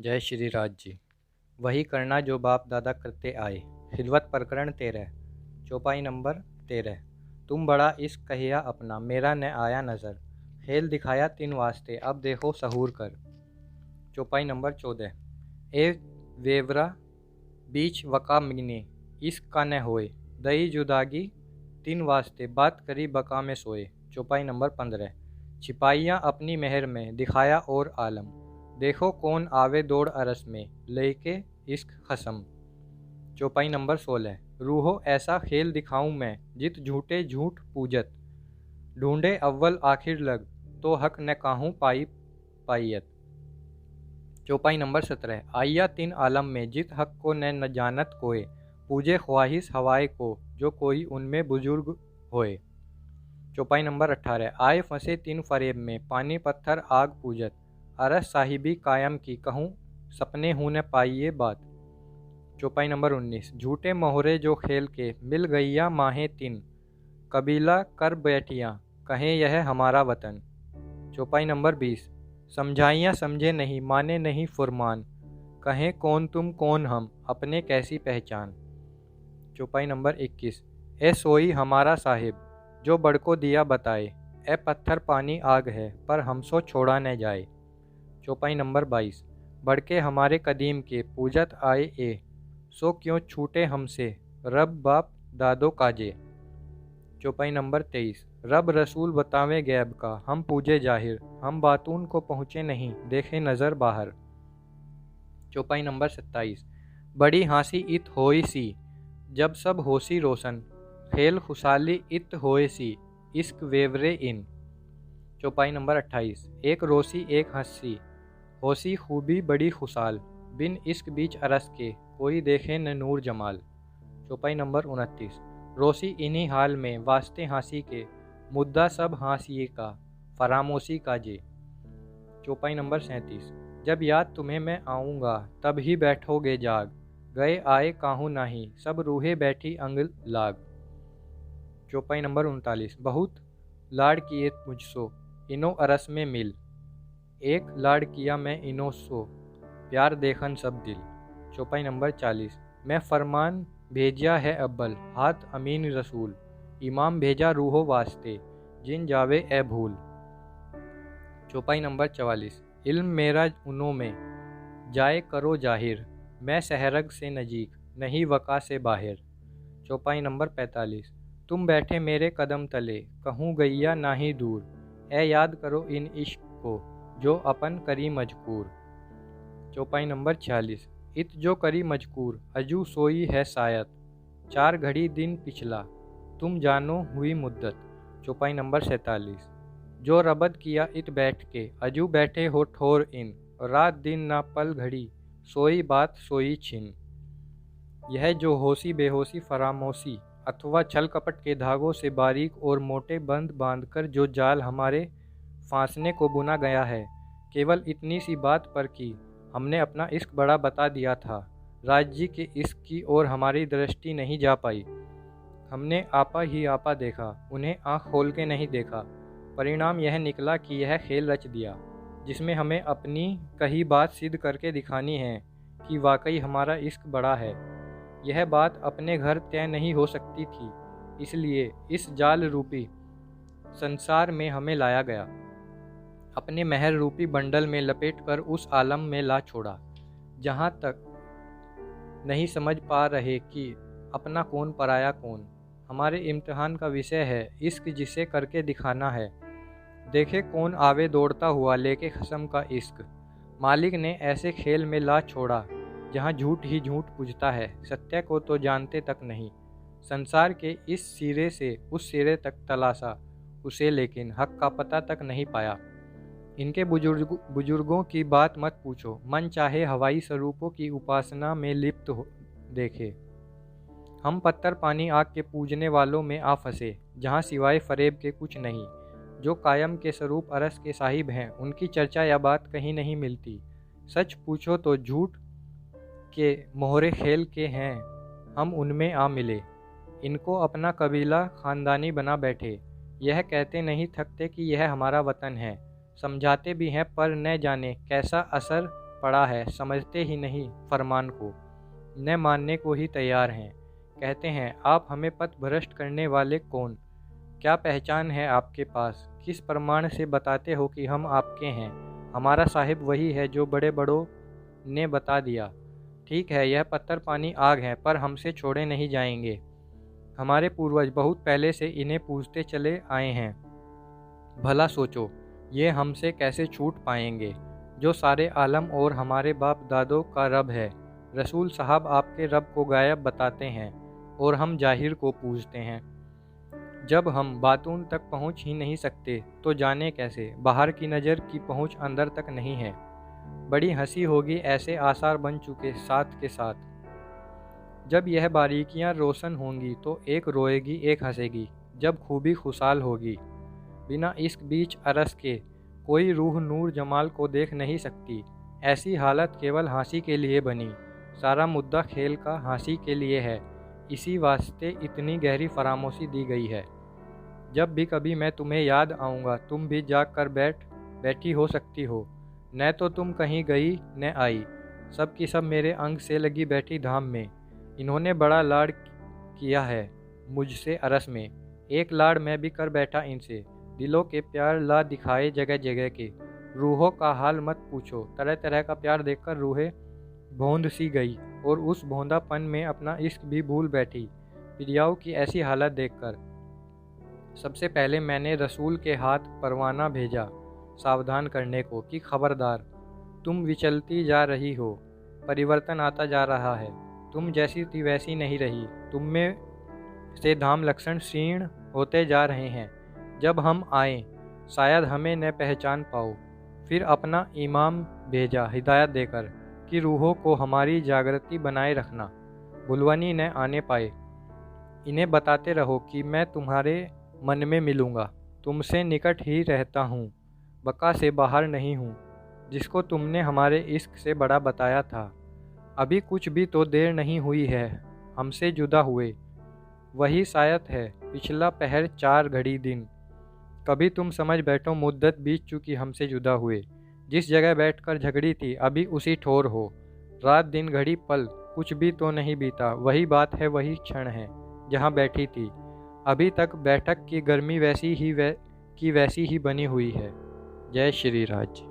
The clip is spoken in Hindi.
जय श्री राज जी। वही करना जो बाप दादा करते आए। खिलवत प्रकरण 13, चौपाई नंबर 13। तुम बड़ा इश्क कहिया अपना, मेरा न आया नज़र। खेल दिखाया तीन वास्ते, अब देखो सहूर कर। चौपाई नंबर 14। ए वेवरा बीच वका मिगने, इश्क का न होए। दई जुदागी तीन वास्ते, बात करी बका में सोए। चौपाई नंबर 15। छिपाइयाँ अपनी मेहर में, दिखाया और आलम। देखो कौन आवे दौड़ अरस में, लेके इश्क खसम। चौपाई नंबर 16। रूहो ऐसा खेल दिखाऊं मैं, जित झूठे झूठ पूजत। ढूंढे अव्वल आखिर लग, तो हक न काहूँ पाई पाइयत। चौपाई नंबर 17। आइया तीन आलम में, जित हक को न जानत कोय। पूजे ख्वाहिश हवाए को, जो कोई उनमें बुजुर्ग होए। चौपाई नंबर 18। आए फंसे तीन फरेब में, पानी पत्थर आग पूजत। अरस साहिबी कायम की, कहूँ सपने हूँ न पाइए बात। चौपाई नंबर 19। झूठे मोहरे जो खेल के, मिल गईया माहें तीन। कबीला कर बैठियाँ, कहें यह हमारा वतन। चौपाई नंबर 20। समझाइयाँ समझे नहीं, माने नहीं फुरमान। कहें कौन तुम कौन हम, अपने कैसी पहचान। चौपाई नंबर 21। ए सोई हमारा साहिब, जो बड़को दिया बताए। ए पत्थर पानी आग है, पर हमसो छोड़ा न जाए। चौपाई नंबर 22। बड़के हमारे कदीम के, पूजत आए ए। सो क्यों छूटे हमसे, रब बाप दादो काजे। चौपाई नंबर 23। रब रसूल बतावे गैब का, हम पूजे जाहिर। हम बातून को पहुँचे नहीं, देखे नज़र बाहर। चौपाई नंबर 27। बड़ी हाँसी इत होई सी, जब सब होसी रोशन। खेल खुशाली इत होए सी, इश्क वेवरे इन। चौपाई नंबर 28। एक रोसी एक हंसी, होसी खूबी बड़ी खुशाल। बिन इश्क बीच अरस के, कोई देखे न नूर जमाल। चौपाई नंबर 29। रोसी इन्हीं हाल में, वास्ते हाँसी के। मुद्दा सब हाँसिए का, फरामोशी का जे। चौपाई नंबर 37। जब याद तुम्हें मैं आऊँगा, तब ही बैठोगे जाग। गए आए काहू नाही, सब रूहे बैठी अंग लाग। चौपाई नंबर 39। बहुत लाड़ किए मुझसो, इनो अरस में मिल। एक लाड़ किया मैं इनो सो, प्यार देखन सब दिल। चौपाई नंबर 40। मैं फरमान भेजिया है अब्बल, हाथ अमीन रसूल। इमाम भेजा रूहो वास्ते, जिन जावे ए भूल। चौपाई नंबर 44। इल्म मेरा उनों में, जाए करो जाहिर। मैं सहरग से नजीक, नहीं वका से बाहर। चौपाई नंबर 45। तुम बैठे मेरे कदम तले, कहूँ गैया नाही दूर। ए याद करो इन इश्क को, जो अपन करी मजकूर। चौपाई नंबर 46। इत जो करी मजकूर, अजू सोई है सायत। चार घड़ी दिन पिछला, तुम जानो हुई मुद्दत। चौपाई नंबर 47। जो रबद किया इत बैठ के, अजू बैठे हो ठोर इन। रात दिन ना पल घड़ी, सोई बात सोई छिन। यह जो होशी बेहोशी फरामोशी, अथवा छल कपट के धागों से बारीक और मोटे बंद बांधकर जो जाल हमारे फांसने को बुना गया है, केवल इतनी सी बात पर कि हमने अपना इश्क बड़ा बता दिया था। राज जी के इश्क की ओर हमारी दृष्टि नहीं जा पाई। हमने आपा ही आपा देखा, उन्हें आँख खोल के नहीं देखा। परिणाम यह निकला कि यह खेल रच दिया, जिसमें हमें अपनी कही बात सिद्ध करके दिखानी है कि वाकई हमारा इश्क बड़ा है। यह बात अपने घर तय नहीं हो सकती थी, इसलिए इस जाल रूपी संसार में हमें लाया गया। अपने महर रूपी बंडल में लपेटकर उस आलम में ला छोड़ा, जहाँ तक नहीं समझ पा रहे कि अपना कौन पराया कौन। हमारे इम्तिहान का विषय है इश्क, जिसे करके दिखाना है। देखे कौन आवे दौड़ता हुआ, लेके खसम का इश्क। मालिक ने ऐसे खेल में ला छोड़ा, जहाँ झूठ ही झूठ पूजता है, सत्य को तो जानते तक नहीं। संसार के इस सिरे से उस सिरे तक तलाशा उसे, लेकिन हक का पता तक नहीं पाया। इनके बुजुर्गों की बात मत पूछो, मन चाहे हवाई स्वरूपों की उपासना में लिप्त हो देखे। हम पत्थर पानी आग के पूजने वालों में आ फंसे, जहाँ सिवाय फरेब के कुछ नहीं। जो कायम के स्वरूप अरस के साहिब हैं, उनकी चर्चा या बात कहीं नहीं मिलती। सच पूछो तो झूठ के मोहरे खेल के हैं, हम उनमें आ मिले। इनको अपना कबीला खानदानी बना बैठे, यह कहते नहीं थकते कि यह हमारा वतन है। समझाते भी हैं, पर न जाने कैसा असर पड़ा है, समझते ही नहीं फरमान को, न मानने को ही तैयार हैं। कहते हैं आप हमें पथ भ्रष्ट करने वाले कौन? क्या पहचान है आपके पास? किस प्रमाण से बताते हो कि हम आपके हैं? हमारा साहिब वही है जो बड़े बड़ों ने बता दिया। ठीक है, यह पत्थर पानी आग है, पर हमसे छोड़े नहीं जाएंगे। हमारे पूर्वज बहुत पहले से इन्हें पूजते चले आए हैं। भला सोचो, ये हमसे कैसे छूट पाएंगे, जो सारे आलम और हमारे बाप दादों का रब है। रसूल साहब आपके रब को गायब बताते हैं और हम जाहिर को पूजते हैं। जब हम बातून तक पहुंच ही नहीं सकते तो जाने कैसे बाहर की नज़र की पहुंच अंदर तक नहीं है। बड़ी हंसी होगी ऐसे आसार बन चुके साथ के साथ। जब यह बारीकियां रोशन होंगी तो एक रोएगी एक हंसेगी। जब खूबी खुशहाल होगी, बिना इश्क बीच अरस के कोई रूह नूर जमाल को देख नहीं सकती। ऐसी हालत केवल हंसी के लिए बनी। सारा मुद्दा खेल का हंसी के लिए है। इसी वास्ते इतनी गहरी फरामोशी दी गई है। जब भी कभी मैं तुम्हें याद आऊँगा, तुम भी जाग कर बैठी हो सकती हो। न तो तुम कहीं गई न आई, सब की सब मेरे अंग से लगी बैठी धाम में। इन्होंने बड़ा लाड़ किया है मुझसे अरस में, एक लाड़ मैं भी कर बैठा इनसे। दिलों के प्यार ला दिखाए जगह जगह के, रूहों का हाल मत पूछो। तरह तरह का प्यार देखकर रूहें भौंद सी गई और उस भौंदापन में अपना इश्क भी भूल बैठी। प्रियाओं की ऐसी हालत देखकर सबसे पहले मैंने रसूल के हाथ परवाना भेजा सावधान करने को कि खबरदार, तुम विचलती जा रही हो, परिवर्तन आता जा रहा है। तुम जैसी थी वैसी नहीं रही, तुम में से धाम लक्षण क्षीण होते जा रहे हैं। जब हम आए शायद हमें न पहचान पाओ। फिर अपना इमाम भेजा हिदायत देकर कि रूहों को हमारी जागृति बनाए रखना, बुलवानी न आने पाए। इन्हें बताते रहो कि मैं तुम्हारे मन में मिलूँगा, तुमसे निकट ही रहता हूँ, बका से बाहर नहीं हूँ, जिसको तुमने हमारे इश्क से बड़ा बताया था। अभी कुछ भी तो देर नहीं हुई है हमसे जुदा हुए। वही शायद है पिछला पहर 4 घड़ी दिन। कभी तुम समझ बैठो मुद्दत बीत चुकी हमसे जुदा हुए। जिस जगह बैठकर झगड़ी थी अभी उसी ठोर हो। रात दिन घड़ी पल कुछ भी तो नहीं बीता। वही बात है, वही क्षण है जहाँ बैठी थी। अभी तक बैठक की गर्मी वैसी ही बनी हुई है। जय श्री राज।